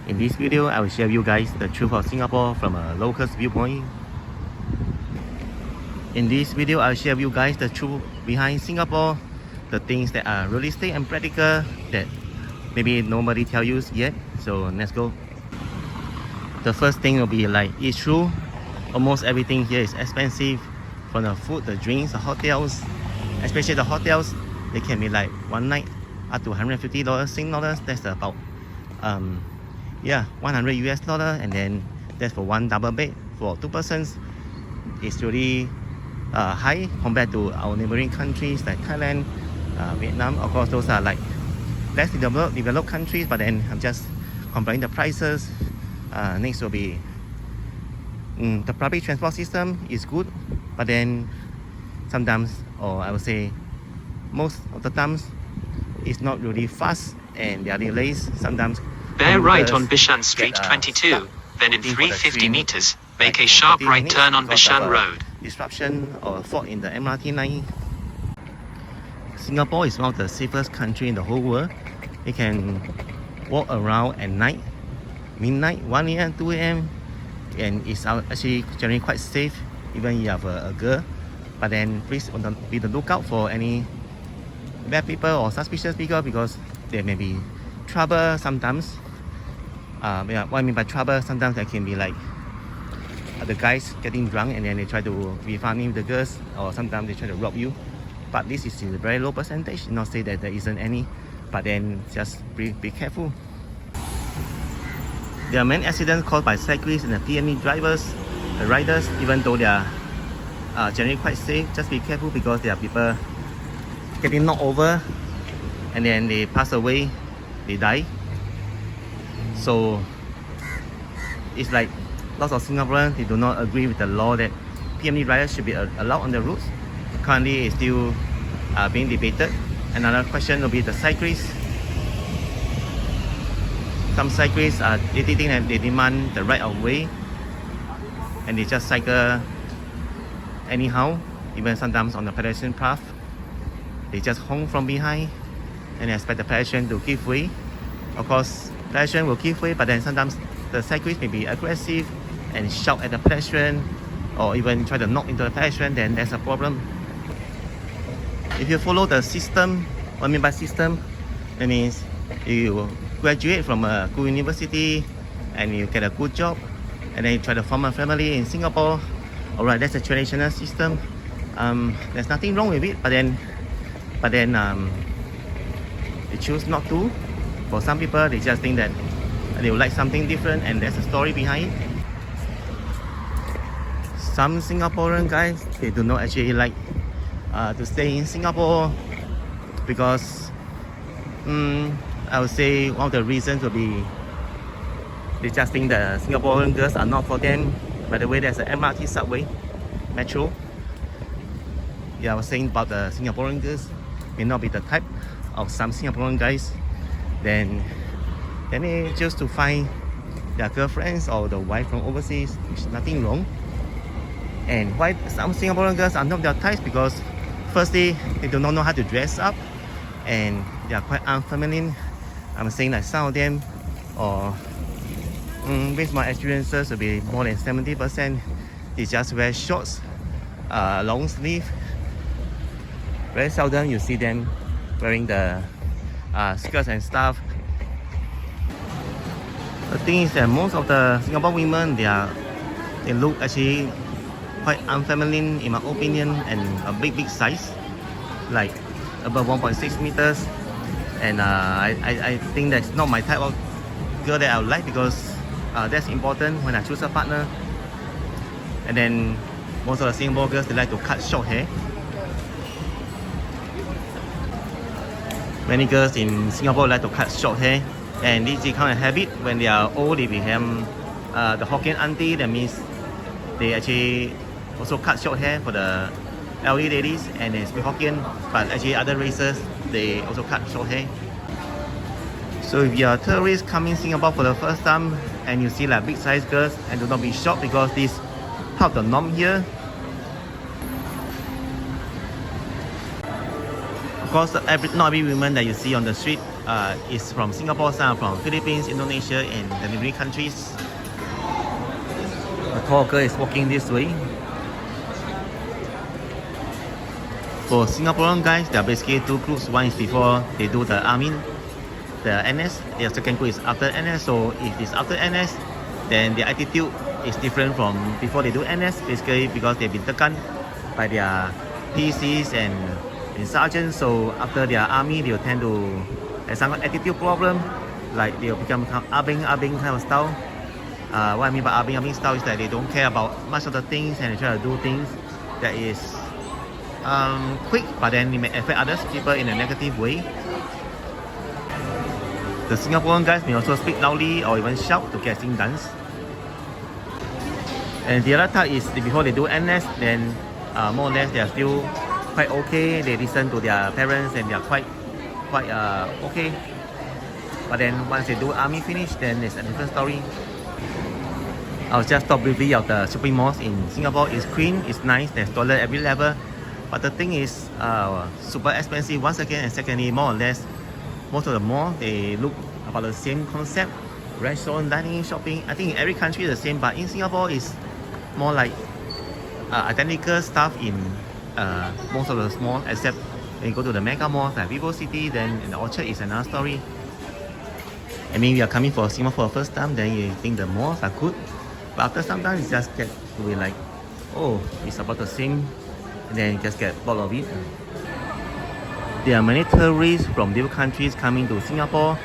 In this video, I will share with you guys the truth of Singapore from a local's viewpoint. In this video, I'll share with you guys the truth behind Singapore, the things that are realistic and practical that maybe nobody tell you yet. So let's go. The first thing will be like, it's true, almost everything here is expensive, from the food, the drinks, the hotels. Especially the hotels, they can be like one night up to $150 Sing dollars. That's about 100 US dollar, and then that's for one double bed for 2 persons. It's really high compared to our neighboring countries like Thailand, Vietnam. Of course, those are like less developed countries, but then I'm just comparing the prices. Next will be the public transport system is good, but then sometimes, or I would say most of the times, it's not really fast and there are delays. Sometimes bear right on Bishan Street 22, then in 350 meters, make a sharp right turn on Bishan Road. Disruption or fault in the MRT line. Singapore is one of the safest countries in the whole world. You can walk around at night, midnight, 1 a.m., 2 a.m. and it's actually generally quite safe, even if you have a girl. But then please be the lookout for any bad people or suspicious people, because there may be trouble sometimes. What I mean by trouble, sometimes there can be like the guys getting drunk and then they try to be funny with the girls, or sometimes they try to rob you. But this is in a very low percentage, not say that there isn't any, but then just be careful. There are many accidents caused by cyclists and the PME drivers, the riders. Even though they are generally quite safe, just be careful, because there are people getting knocked over and then they pass away, they die. So it's like lots of Singaporeans, they do not agree with the law that PME riders should be allowed on the roads. Currently it's still being debated. Another question will be the cyclists. Some cyclists they think that they demand the right of way and they just cycle anyhow, even sometimes on the pedestrian path. They just honk from behind and expect the pedestrian to give way. Of course, pedestrian will give way, but then sometimes the cyclist may be aggressive and shout at the pedestrian, or even try to knock into the pedestrian. Then there's a problem. If you follow the system, what I mean by system, that means you graduate from a good university and you get a good job, and then you try to form a family in Singapore. Alright, that's a traditional system. There's nothing wrong with it, but then they choose not to. For some people, they just think that they would like something different, and there's a story behind it. Some Singaporean guys, they do not actually like to stay in Singapore, because I would say one of the reasons will be they just think that Singaporean girls are not for them. By the way, there's an MRT, subway, metro. I was saying about the Singaporean girls may not be the type of some Singaporean guys. Then they choose to find their girlfriends or the wife from overseas, which is nothing wrong. And why some Singaporean girls are not their types? Because firstly, they do not know how to dress up and they are quite unfeminine. I'm saying that some of them, or based on my experiences, will be more than 70%. They just wear shorts, long sleeve. Very seldom you see them wearing the skirts and stuff. The thing is that most of the Singapore women, they look actually quite unfeminine in my opinion, and a big size, like above 1.6 meters. And I think that's not my type of girl that I would like, because that's important when I choose a partner. And then most of the Singapore girls, they like to cut short hair. Many girls in Singapore like to cut short hair, and this become a habit. When they are old, they become the Hokkien auntie. That means they actually also cut short hair for the elderly ladies, and they speak Hokkien, but actually other races, they also cut short hair. So if you are a tourist coming Singapore for the first time and you see like big size girls, and do not be shocked, because this is part of the norm here. Of course, not every woman that you see on the street is from Singapore, some from Philippines, Indonesia, and the neighboring countries. The tall girl is walking this way. For Singaporean guys, there are basically two groups. One is before they do the army, the NS. Their second group is after NS. So if it's after NS, then their attitude is different from before they do NS. Basically because they've been tekan by their PCs and sergeants. So after their army, they'll tend to have some attitude problem. Like they'll become abing kind of style. What I mean by abing style is that they don't care about much of the things and they try to do things that is quick, but then it may affect others people in a negative way. The Singaporean guys may also speak loudly or even shout to get things done. And the other type is before they do NS, then more or less they are still quite okay. They listen to their parents and they are quite okay. But then once they do army finish, then it's a different story. I'll just talk briefly of the shopping malls in Singapore. It's clean, it's nice, there's toilet every level. But the thing is super expensive once again, and secondly, more or less, most of the malls, they look about the same concept. Restaurant, dining, shopping, I think in every country is the same, but in Singapore it's more like identical stuff in most of the malls, except when you go to the mega malls like Vivo City, then in the Orchard is another story. I mean, we are coming for Singapore for the first time, then you think the malls are good, but after some time, it just get to be like, oh, it's about the same, and then you just get bored of it. There are many tourists from different countries coming to Singapore,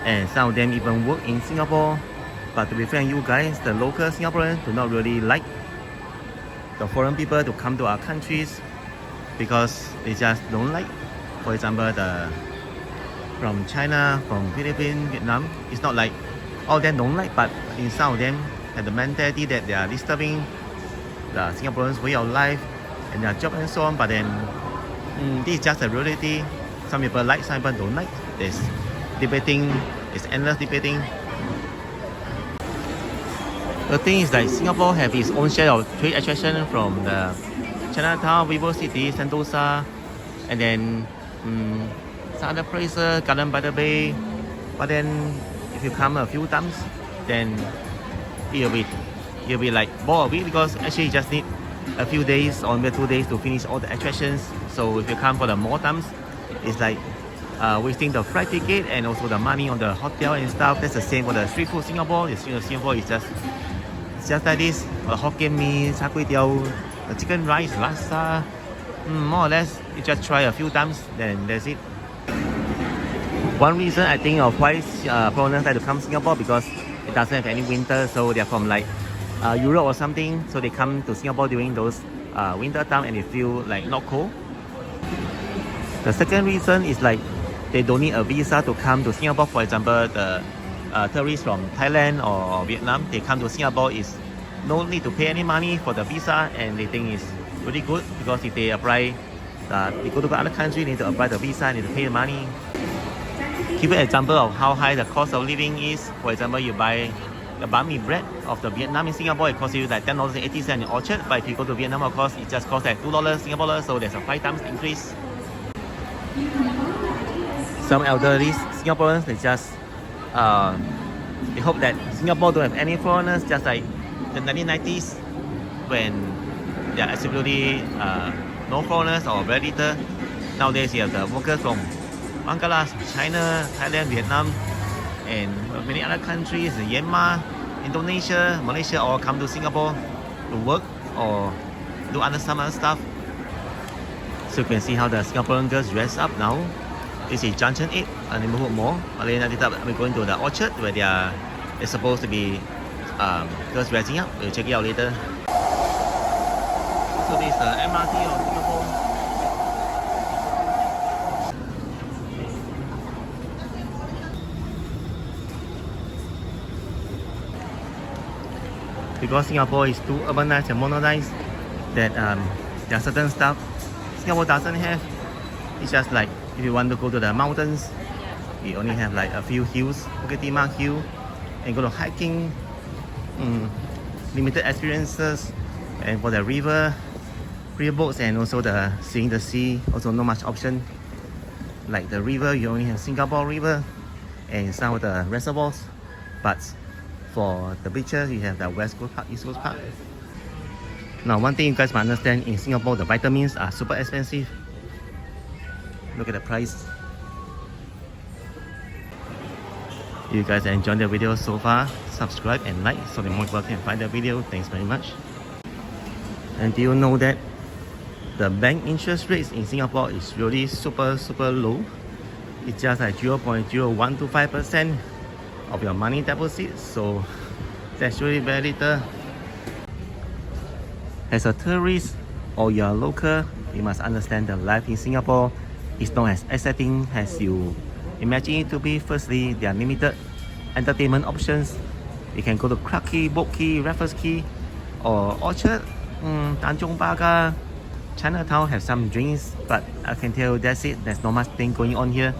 and some of them even work in Singapore. But to be fair, you guys, the local Singaporeans do not really like the foreign people to come to our countries because they just don't like. For example, from China, from Philippines, Vietnam, it's not like all of them don't like, but in some of them have the mentality that they are disturbing the Singaporeans' way of life and their job and so on. But then this is just a reality. Some people like, some people don't like. There's debating, it's endless debating. The thing is that Singapore have its own share of trade attraction from the Chinatown, Vivo City, Sentosa, and then some other places, Garden by the Bay. But then if you come a few times, then you'll be like bored of it because actually you just need a few days or maybe 2 days to finish all the attractions. So if you come for the more times, it's like wasting the flight ticket and also the money on the hotel and stuff. That's the same for the street food Singapore. Singapore is just like this. The Hokkien mee, char kway teow, the chicken rice, laksa. More or less, you just try a few times, then that's it. One reason I think of why foreigners like to come to Singapore because it doesn't have any winter, so they're from like Europe or something, so they come to Singapore during those winter time and they feel like not cold. The second reason is like they don't need a visa to come to Singapore. For example, the tourists from Thailand or Vietnam, they come to Singapore is no need to pay any money for the visa, and they think it's really good because if they apply, they go to other country, they need to apply the visa, need to pay the money. Give an example of how high the cost of living is. For example, you buy the banh mi bread of the Vietnam in Singapore, it costs you like $10.80 in Orchard, but if you go to Vietnam, of course, it just costs like $2 Singapore dollars, so there's a 5 times increase. Some elderly Singaporeans, they just they hope that Singapore don't have any foreigners, just like the 1990s when there are absolutely no foreigners or very little. Nowadays, you have the workers from Bangladesh, China, Thailand, Vietnam, and many other countries, Myanmar, Indonesia, Malaysia, all come to Singapore to work or do some other stuff. So you can see how the Singaporean girls dress up now. This is Junction 8, a neighborhood mall. We're going to the Orchard where they're supposed to be girls dressing up. We'll check it out later. So this is the MRT of Singapore. Because Singapore is too urbanized and modernized, that there are certain stuff Singapore doesn't have. It's just like if you want to go to the mountains, we only have like a few hills, Bukit Timah Hill, and go to hiking, limited experiences. And for the river boats and also seeing the sea, also not much option. Like the river, you only have Singapore River and some of the reservoirs. But for the beaches, you have the West Coast Park, East Coast Park. Now, one thing you guys must understand, in Singapore, the vitamins are super expensive. Look at the price. If you guys enjoyed the video so far, subscribe and like so that more people can find the video. Thanks very much. And do you know that the bank interest rates in Singapore is really super low? It's just like 0.0125% of your money deposit, so that's really very little. As a tourist or you're a local, you must understand that life in Singapore is not as exciting as you imagine it to be. Firstly, there are limited entertainment options. You can go to Clarke Quay, Boat Quay, Raffles Quay, or Orchard, Tanjong Pagar, Chinatown have some drinks, but I can tell you that's it. There's not much thing going on here.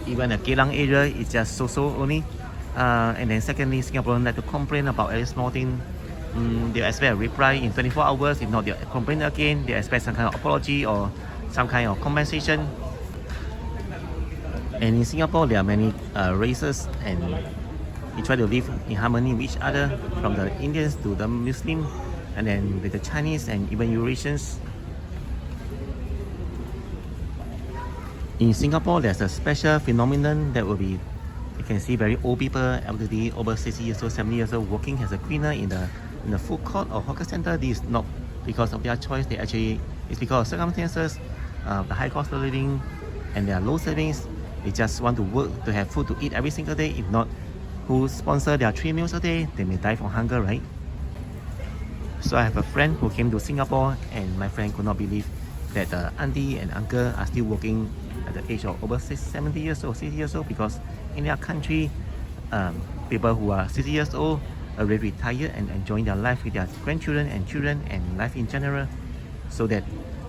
Even the Geylang area is just so only. And then secondly, Singaporeans like to complain about every small thing. They expect a reply in 24 hours. If not, they'll complain again. They expect some kind of apology or some kind of compensation. And in Singapore, there are many races, and we try to live in harmony with each other, from the Indians to the Muslims, and then with the Chinese and even Eurasians. In Singapore, there's a special phenomenon that will be, you can see very old people, elderly, over 60 years old, 70 years old, working as a cleaner in the food court or hawker center. This is not because of their choice. They actually, it's because of circumstances, the high cost of living, and their low savings. They just want to work to have food to eat every single day. If not, who sponsor their 3 meals a day, they may die from hunger, right? So I have a friend who came to Singapore, and my friend could not believe that the auntie and uncle are still working at the age of over 70 years old, 60 years old, because in their country, people who are 60 years old already retired and enjoying their life with their grandchildren and children and life in general. So that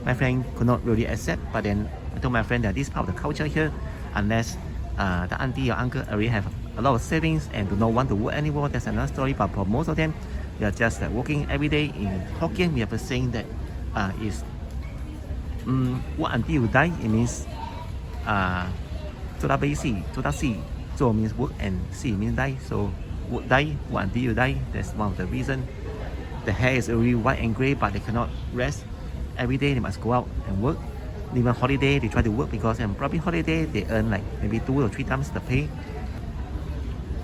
my friend could not really accept. But then I told my friend that this part of the culture here, unless the auntie or uncle already have a lot of savings and do not want to work anymore, that's another story. But for most of them, they are just working every day. In Hokkien, we have a saying that is work until you die. It means 做到悲死，做到死，做 means work and 死 means die. So work until you die. That's one of the reason. The hair is already white and grey, but they cannot rest. Every day they must go out and work. Even holiday, they try to work because in public holiday they earn like maybe 2 or 3 times the pay.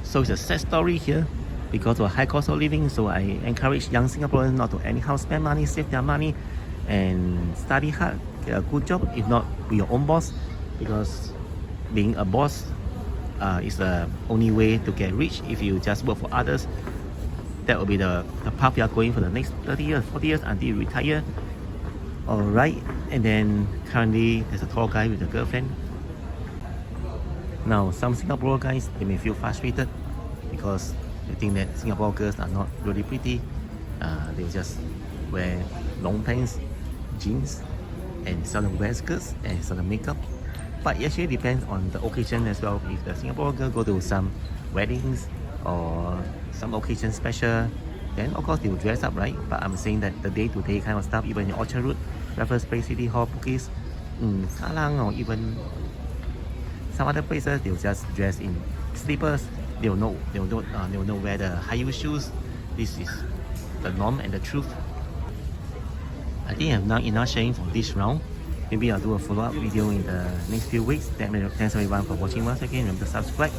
So it's a sad story here because of high cost of living. So I encourage young Singaporeans not to anyhow spend money, save their money, and study hard, get a good job. If not, be your own boss, because being a boss is the only way to get rich. If you just work for others, that will be the path you are going for the next 30 years, 40 years until you retire. Alright, and then currently there's a tall guy with a girlfriend. Now, some Singapore guys, they may feel frustrated because they think that Singapore girls are not really pretty. They just wear long pants, jeans, and seldom wear skirts and seldom makeup. But it actually depends on the occasion as well. If the Singapore girl go to some weddings or some occasion special, then of course they will dress up, right? But I'm saying that the day-to-day kind of stuff, even in Orchard Road, Raffles Place, City Hall, Bugis, Kallang, or even some other places, they'll just dress in slippers. They'll know wear the high-heel shoes. This is the norm and the truth. I think I have now enough sharing for this round. Maybe I'll do a follow-up video in the next few weeks. Thanks everyone for watching once again. Remember to subscribe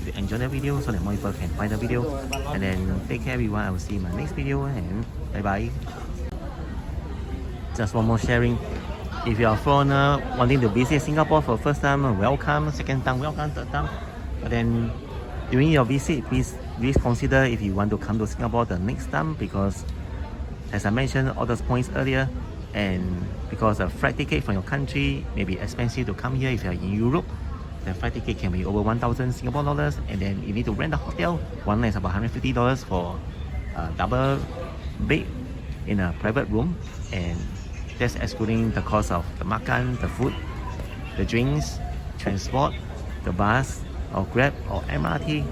if you enjoyed the video so that more people can find the video. And then take care everyone. I will see you in my next video, and bye bye. Just one more sharing. If you are a foreigner wanting to visit Singapore for first time, welcome. Second time, welcome. Third time. But then during your visit, please consider if you want to come to Singapore the next time, because as I mentioned all those points earlier, and because a flight ticket from your country may be expensive to come here. If you are in Europe, the flight ticket can be over 1,000 Singapore dollars, and then you need to rent a hotel. One night is about $150 for a double bed in a private room, and that's excluding the cost of the makan, the food, the drinks, transport, the bus or Grab or MRT.